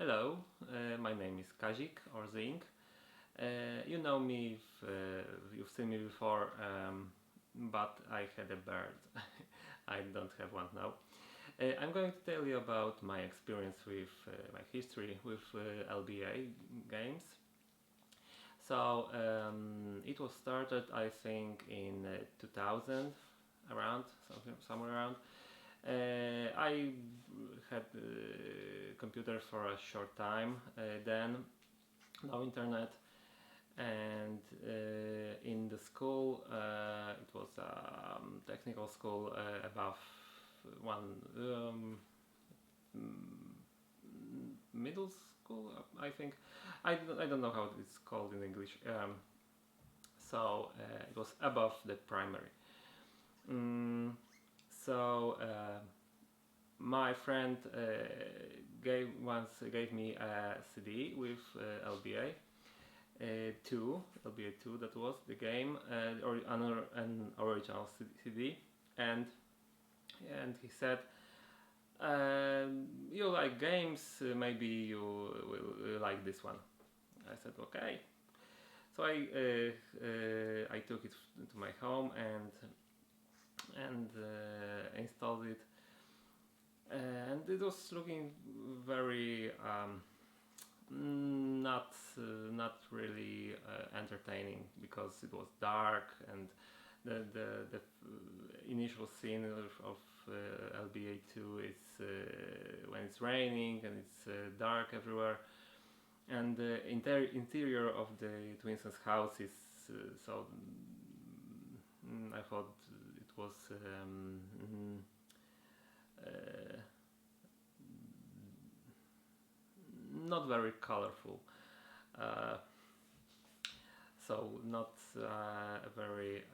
Hello, my name is Kazik or Zink. You know me if you've seen me before, but I had a bird. I don't have one now. I'm going to tell you about my experience with my history with LBA games. So it was started, I think, in 2000, around somewhere around. I had a computer for a short time then, no internet, and in the school, it was a technical school above one middle school, I think. I don't know how it's called in English. So it was above the primary. Mm, so my friend once gave me a CD with LBA2, that was the game, or an original CD, and he said, "You like games? Maybe you will like this one." I said, "Okay." So I took it to my home and installed it, and it was looking very not really entertaining, because it was dark, and the initial scene of LBA2 is when it's raining and it's dark everywhere, and the interior of the Twinson's house is so I thought it was not very colorful, uh, so not a very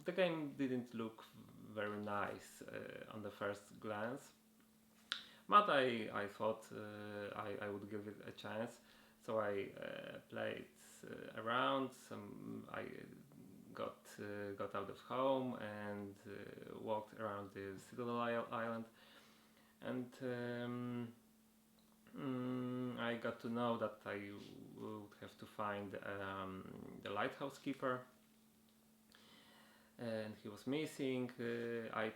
the game didn't look very nice on the first glance, but I thought I would give it a chance. So I played around. I got out of home and walked around the Citadel Island, and I got to know that I would have to find the lighthouse keeper, and he was missing. I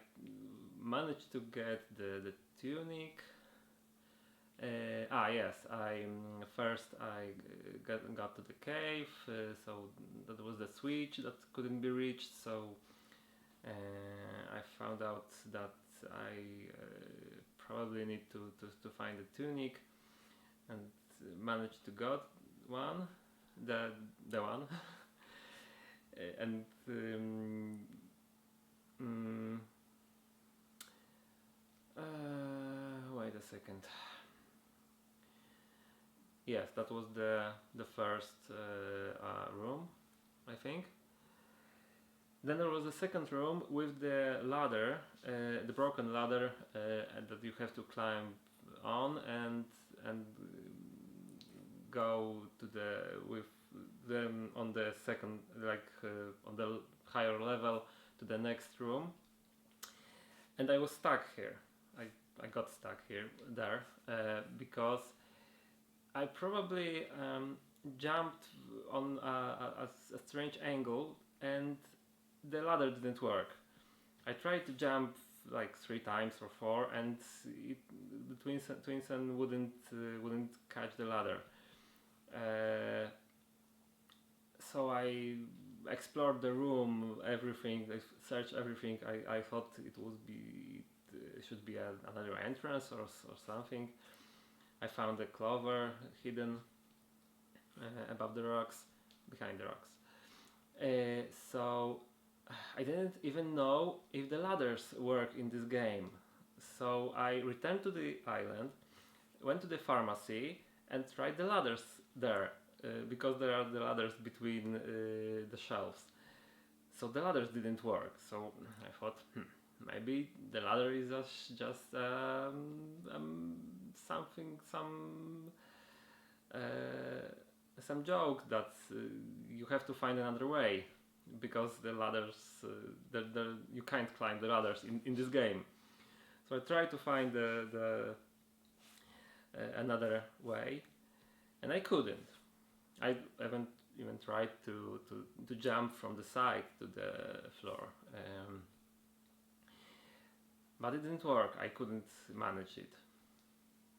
managed to get the tunic. Yes, first I got to the cave, so that was the switch that couldn't be reached. So I found out that I probably need to find the tunic, and managed to got one, the one, and wait a second. Yes, that was the first room, I think. Then there was a second room with the ladder, the broken ladder that you have to climb on and go to the with them on the second, on the higher level, to the next room. And I was stuck here. I got stuck there because I probably jumped on a strange angle, and the ladder didn't work. I tried to jump like 3 times or 4, and the Twinsen wouldn't catch the ladder. So I explored the room, everything. I searched everything. I thought it should be another entrance or something. I found a clover hidden above the rocks, behind the rocks. So I didn't even know if the ladders work in this game. So I returned to the island, went to the pharmacy, and tried the ladders there, because there are the ladders between the shelves. So the ladders didn't work. So I thought, maybe the ladder is just something, some joke that you have to find another way. because the ladders, you can't climb the ladders in this game. So I tried to find the another way, and I couldn't. I haven't even tried to jump from the side to the floor, but it didn't work. I couldn't manage it.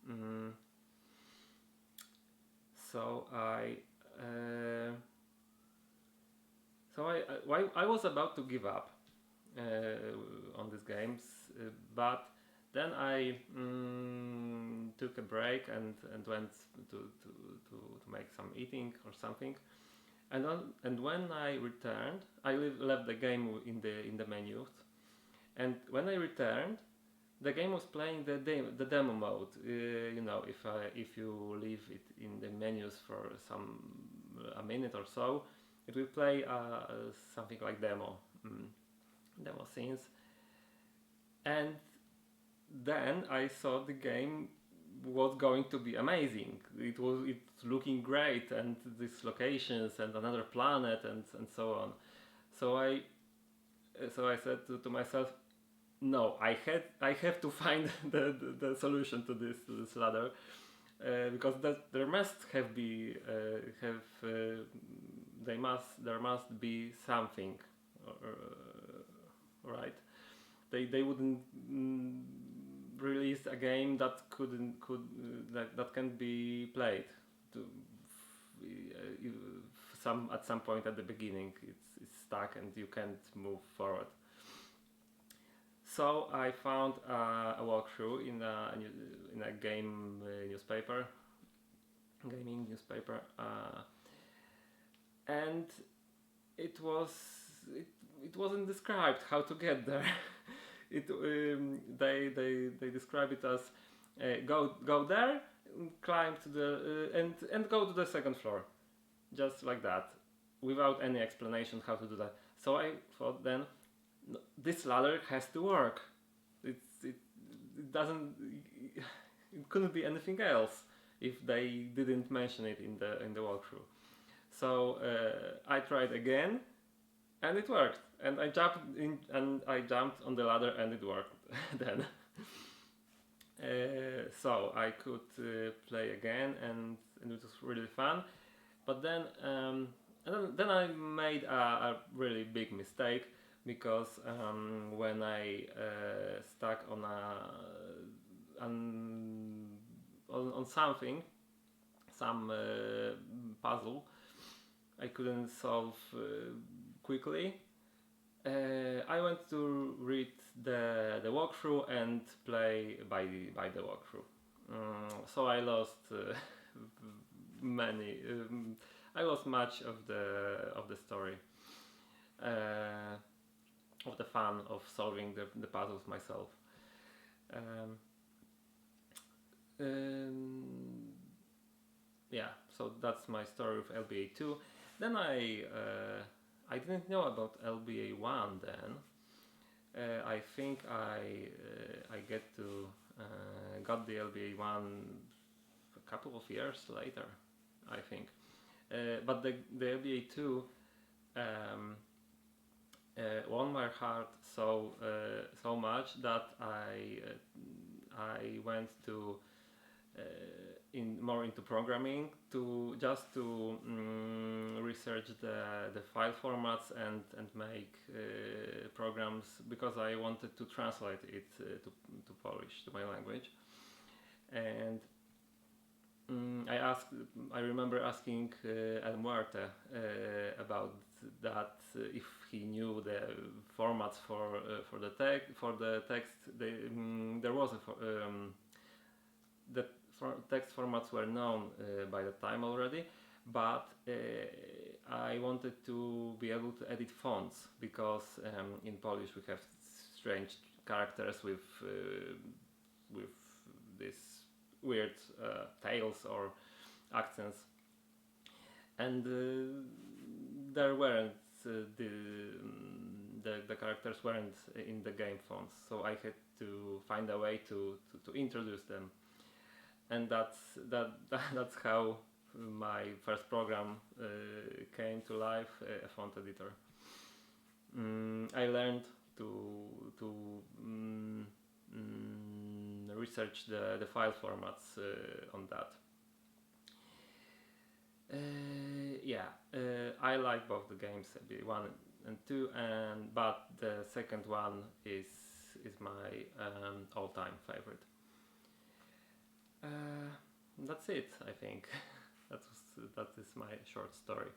Mm. So I was about to give up on these games, but then I took a break and went to make some eating or something. And when I returned, I left the game in the menus. And when I returned, the game was playing the demo mode. If you leave it in the menus for a minute or so, it will play something like demo scenes. And then I thought the game was going to be amazing. It's looking great, and these locations and another planet and so on. So I said to myself, no, I have to find the solution to this ladder, because there must be something, right? They wouldn't release a game that that can be played at some point at the beginning. It's stuck and you can't move forward. So I found a walkthrough in a gaming newspaper, and it wasn't described how to get there. They describe it as go there, climb to the and go to the second floor, just like that, without any explanation how to do that. So I thought then, this ladder has to work. It doesn't. It couldn't be anything else if they didn't mention it in the walkthrough. So I tried again, and it worked. And I jumped on the ladder, and it worked. Then, so I could play again, and it was really fun. But then I made a really big mistake, because when I stuck on something, some puzzle I couldn't solve quickly, I went to read the walkthrough and play by the walkthrough. So I lost I lost much of the story, of the fun of solving the puzzles myself. Yeah, so that's my story with LBA2. Then I didn't know about LBA1 then. I think I got the LBA1 a couple of years later, I think. But the LBA2 won my heart so much that I went to more into programming, to research the file formats and make programs, because I wanted to translate it to Polish, to my language. And I remember asking Elmuerte about that, if he knew the formats for the text. There was the text formats were known by the time already, but I wanted to be able to edit fonts, because in Polish we have strange characters with this weird tails or accents, and there weren't the characters weren't in the game fonts, so I had to find a way to introduce them, and that's how my first program came to life, a font editor. I learned to research the file formats on that. Yeah, I like both the games, LBA 1 and 2, but the second one is my all-time favorite. That's it, I think. That is my short story.